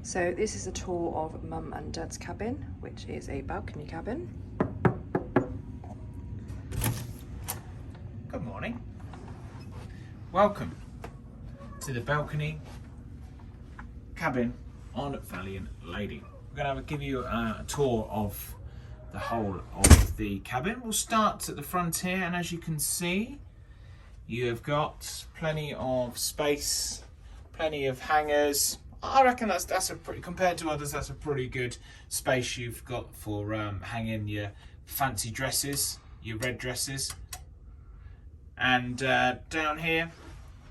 So this is a tour of Mum and Dad's cabin, which is a balcony cabin. Good morning. Welcome to the balcony cabin on Valiant Lady. We're going to give you a tour of the whole of the cabin. We'll start at the front here, and as you can see, you have got plenty of space, plenty of hangers. I reckon that's a pretty, compared to others, that's a pretty good space you've got for hanging your fancy dresses, your red dresses. And down here,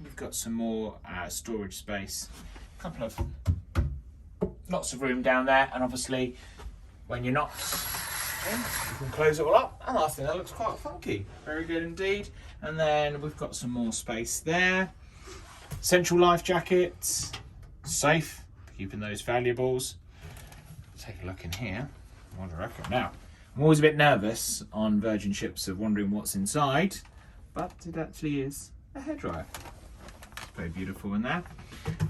we've got some more storage space. Lots of room down there, and obviously, when you're not in, you can close it all up. And I think that looks quite funky. Very good indeed. And then we've got some more space there. Central life jackets. Safe, keeping those valuables. Take a look in here. What do I reckon? Now, I'm always a bit nervous on Virgin ships of wondering what's inside, but it actually is a hairdryer. It's very beautiful in there.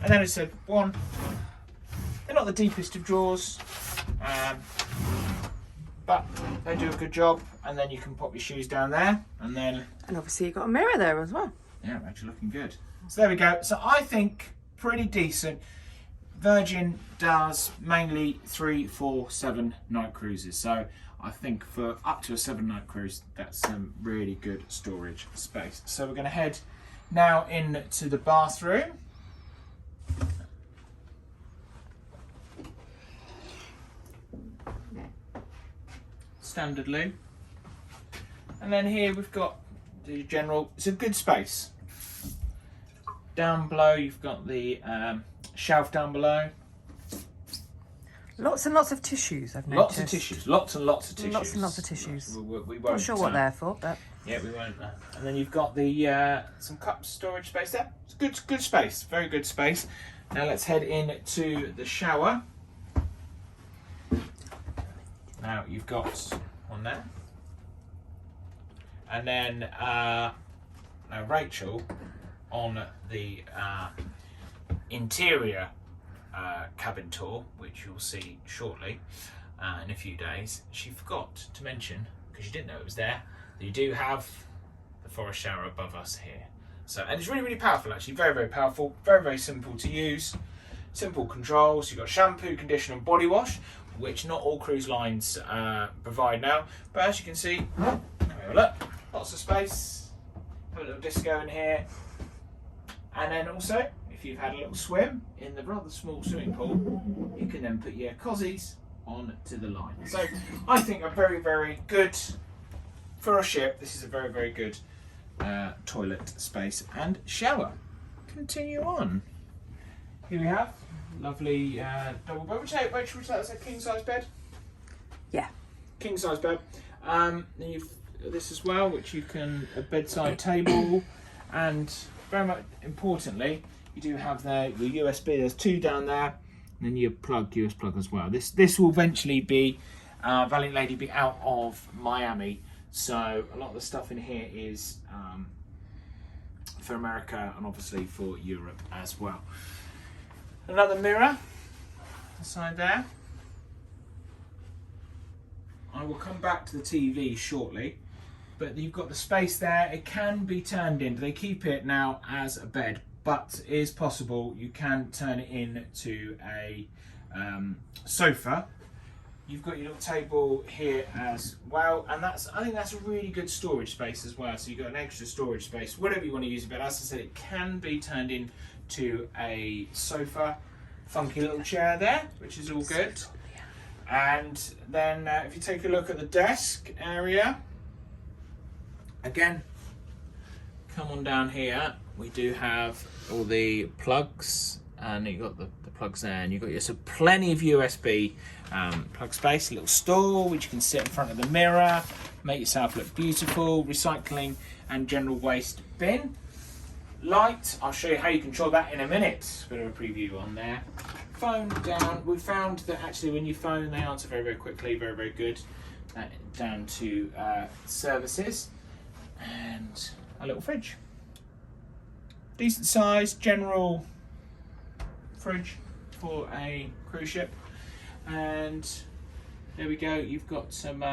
And then I said, one, they're not the deepest of drawers, but they do a good job. And then you can pop your shoes down there, and obviously you've got a mirror there as well. Yeah, actually looking good. So there we go. So I think pretty decent. Virgin does mainly 3, 4, 7 night cruises, so I think for up to a 7-night cruise, that's some really good storage space. So we're going to head now into the bathroom. Standard loo. And then here we've got the general, it's a good space. Down below you've got the shelf down below. Lots and lots of tissues, I've noticed. Lots of tissues, lots and lots of tissues. Lots and lots of tissues. We won't, not sure what they're for, but... Yeah, we won't. And then you've got the some cup storage space there. It's good space, very good space. Now let's head into the shower. Now you've got one there. And then now Rachel, on the interior cabin tour, which you'll see shortly in a few days, she forgot to mention, because she didn't know it was there, that you do have the forest shower above us here. So, and it's really, really powerful actually, very, very powerful, very, very simple to use, simple controls. You've got shampoo, conditioner and body wash, which not all cruise lines provide now, but as you can see, there we go, look, lots of space, have a little disco in here. And then also, if you've had a little swim in the rather small swimming pool, you can then put your cozies onto the line. So I think a very, very good, for a ship, this is a very, very good toilet space and shower. Continue on. Here we have lovely double bed. Which is a king size bed? Yeah. King size bed. Then you've this as well, which you can, a bedside table, and very much importantly, you do have there your USB. There's 2 down there, and then your US plug as well. This will eventually be Valiant Lady be out of Miami, so a lot of the stuff in here is for America and obviously for Europe as well. Another mirror inside there. I will come back to the TV shortly. But you've got the space there. It can be turned in. They keep it now as a bed, but it is possible you can turn it into a sofa. You've got your little table here as well, and I think that's a really good storage space as well. So you've got an extra storage space, whatever you want to use it. But as I said, it can be turned into a sofa. Funky little chair there, which is all good. And then if you take a look at the desk area. Again, come on down here, we do have all the plugs, and you've got the plugs there, and you've got so plenty of USB plug space, a little stool which you can sit in front of the mirror, make yourself look beautiful, recycling and general waste bin. Light, I'll show you how you control that in a minute, bit of a preview on there. Phone down, we found that actually when you phone they answer very, very quickly, very, very good. Down to services. And a little fridge. Decent size, general fridge. for a cruise ship. And there we go, you've got some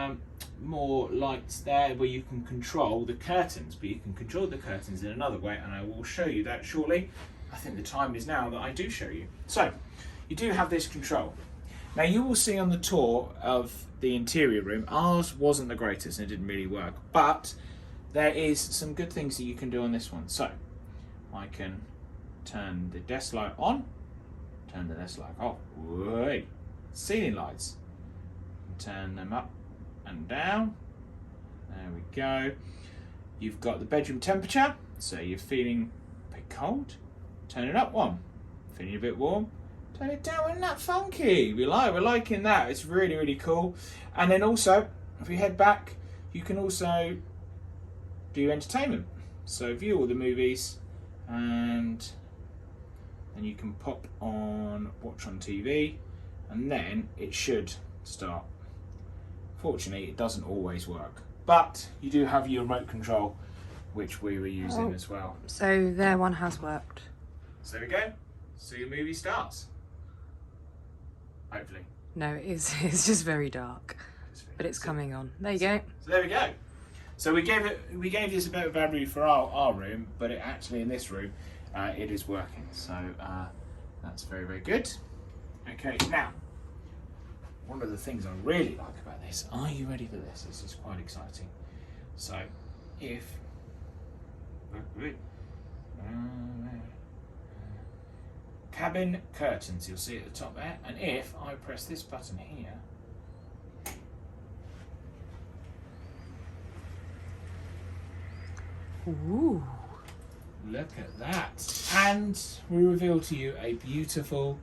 more lights there where you can control the curtains, but you can control the curtains in another way, and I will show you that shortly. I think the time is now that I do show you. So, you do have this control. Now you will see on the tour of the interior room, ours wasn't the greatest and it didn't really work, but there is some good things that you can do on this one. So, I can turn the desk light on, turn the desk light off, wait, ceiling lights, turn them up and down, there we go. You've got the bedroom temperature, so you're feeling a bit cold, turn it up one, feeling a bit warm, turn it down. Isn't that funky? We're liking that. It's really, really cool. And then also, if we head back, you can also do entertainment. So view all the movies, and then you can pop on watch on TV, and then it should start. Fortunately, it doesn't always work, but you do have your remote control, which we were using as well. So their one has worked. So there we go. So your movie starts. Hopefully. No, it's just very dark, but it's coming on. There you go. So there we go. So we gave this a bit of bad review for our room, but it actually in this room it is working. So that's very, very good. Okay, now one of the things I really like about this. Are you ready for this? This is quite exciting. So if cabin curtains, you'll see at the top there, and if I press this button here, ooh, look at that, and we reveal to you a beautiful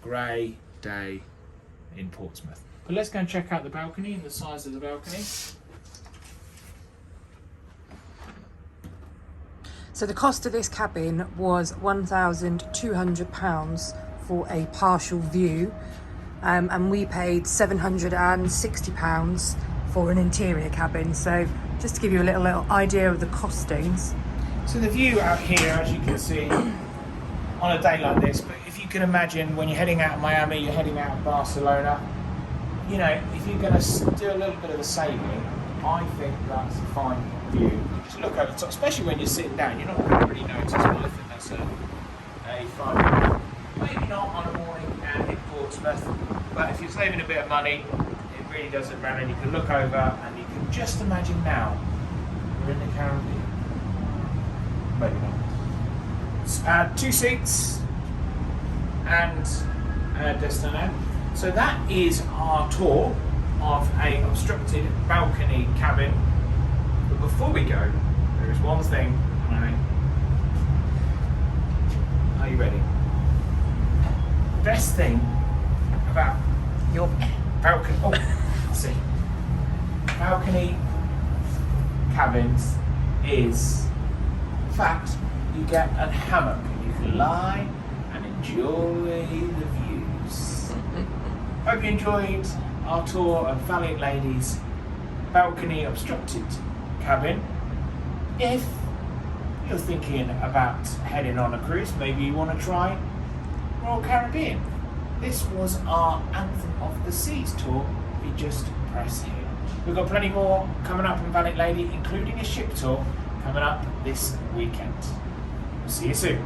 grey day in Portsmouth. But let's go and check out the balcony and the size of the balcony. So the cost of this cabin was £1,200 for a partial view, and we paid £760 for an interior cabin. So just to give you a little idea of the costings. So the view out here, as you can see, on a day like this, but if you can imagine when you're heading out of Miami, you're heading out of Barcelona, you know, if you're going to do a little bit of a sailing, I think that's a fine view to look over the top, especially when you're sitting down. You're not going to really notice, but I think that's a fine view. Maybe not on a morning out in Portsmouth, but if you're saving a bit of money, it really doesn't matter. You can look over and you can just imagine now we're in the Caribbean. Maybe not. 2 seats and Destino. So that is our tour of a obstructed balcony cabin. But before we go, there is one thing. Are you ready? The best thing about your balcony, balcony cabins is the fact you get a hammock and you can lie and enjoy the views. Hope you enjoyed our tour of Valiant Lady's balcony obstructed cabin. If you're thinking about heading on a cruise, maybe you want to try Royal Caribbean. This was our Anthem of the Seas tour. You just press here. We've got plenty more coming up from Valiant Lady, including a ship tour coming up this weekend. See you soon.